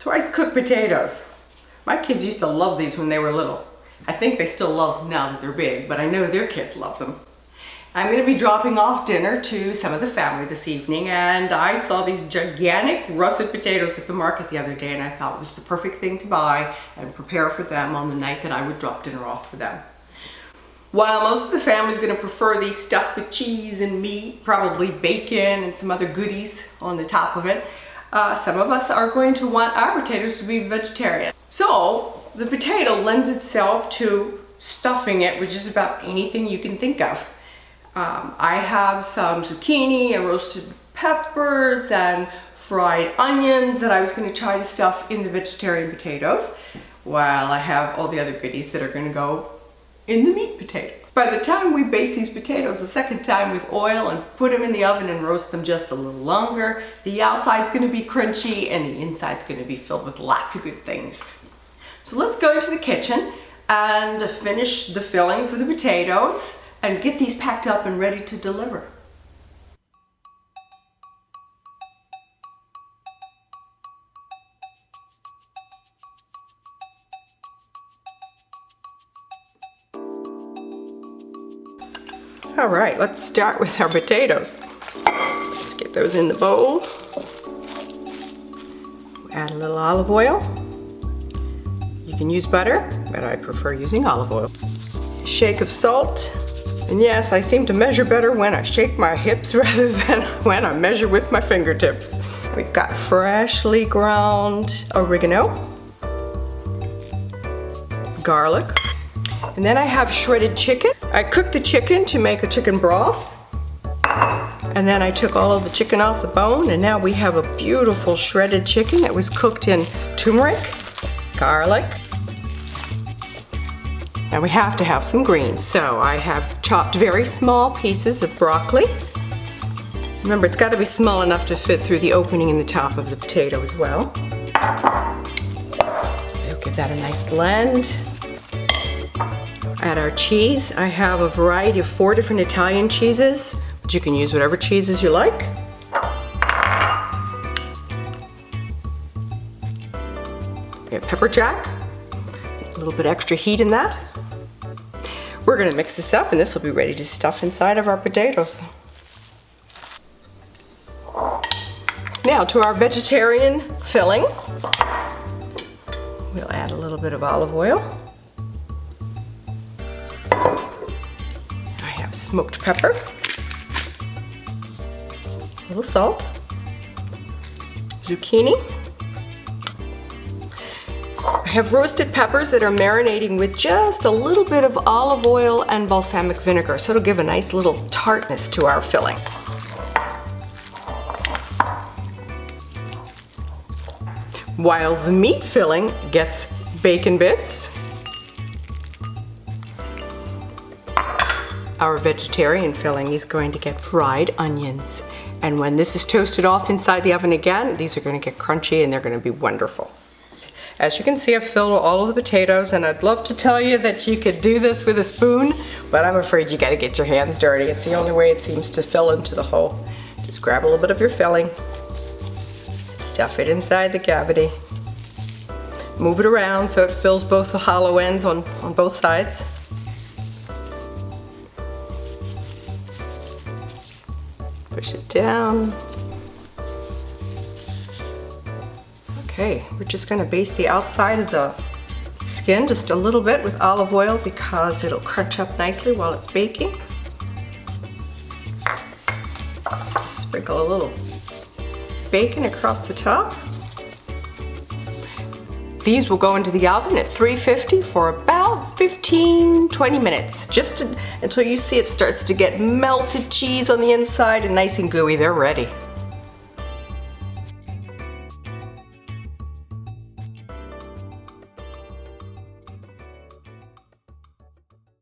Twice cooked potatoes. My kids used to love these when they were little. I think they still love them now that they're big, but I know their kids love them. I'm going to be dropping off dinner to some of the family this evening, and I saw these gigantic russet potatoes at the market the other day, and I thought it was the perfect thing to buy and prepare for them on the night that I would drop dinner off for them. While most of the family is going to prefer these stuffed with cheese and meat, probably bacon and some other goodies on the top of it, some of us are going to want our potatoes to be vegetarian. So the potato lends itself to stuffing it with just about anything you can think of. I have some zucchini and roasted peppers and fried onions that I was going to try to stuff in the vegetarian potatoes, while I have all the other goodies that are going to go in the meat potatoes. By the time we baste these potatoes a second time with oil and put them in the oven and roast them just a little longer, the outside's going to be crunchy and the inside's going to be filled with lots of good things. So let's go into the kitchen and finish the filling for the potatoes and get these packed up and ready to deliver. All right, let's start with our potatoes. Let's get those in the bowl. Add a little olive oil. You can use butter, but I prefer using olive oil. A shake of salt. And yes, I seem to measure better when I shake my hips rather than when I measure with my fingertips. We've got freshly ground oregano, garlic, and then I have shredded chicken. I cooked the chicken to make a chicken broth, and then I took all of the chicken off the bone, and now we have a beautiful shredded chicken that was cooked in turmeric, garlic, and we have to have some greens. So I have chopped very small pieces of broccoli. Remember, it's got to be small enough to fit through the opening in the top of the potato as well. We'll give that a nice blend. Add our cheese. I have a variety of 4 different Italian cheeses, but you can use whatever cheeses you like. We have pepper jack, a little bit extra heat in that. We're going to mix this up and this will be ready to stuff inside of our potatoes. Now to our vegetarian filling. We'll add a little bit of olive oil. Smoked pepper, a little salt, zucchini. I have roasted peppers that are marinating with just a little bit of olive oil and balsamic vinegar, so it'll give a nice little tartness to our filling. While the meat filling gets bacon bits, our vegetarian filling is going to get fried onions. And when this is toasted off inside the oven again, these are going to get crunchy and they're going to be wonderful. As you can see, I've filled all of the potatoes, and I'd love to tell you that you could do this with a spoon, but I'm afraid you got to get your hands dirty. It's the only way it seems to fill into the hole. Just grab a little bit of your filling, stuff it inside the cavity, move it around so it fills both the hollow ends on both sides. Push it down. Okay, we're just going to baste the outside of the skin just a little bit with olive oil because it'll crunch up nicely while it's baking. Sprinkle a little bacon across the top. These will go into the oven at 350 for about 15-20 minutes, just until you see it starts to get melted cheese on the inside and nice and gooey. They're ready.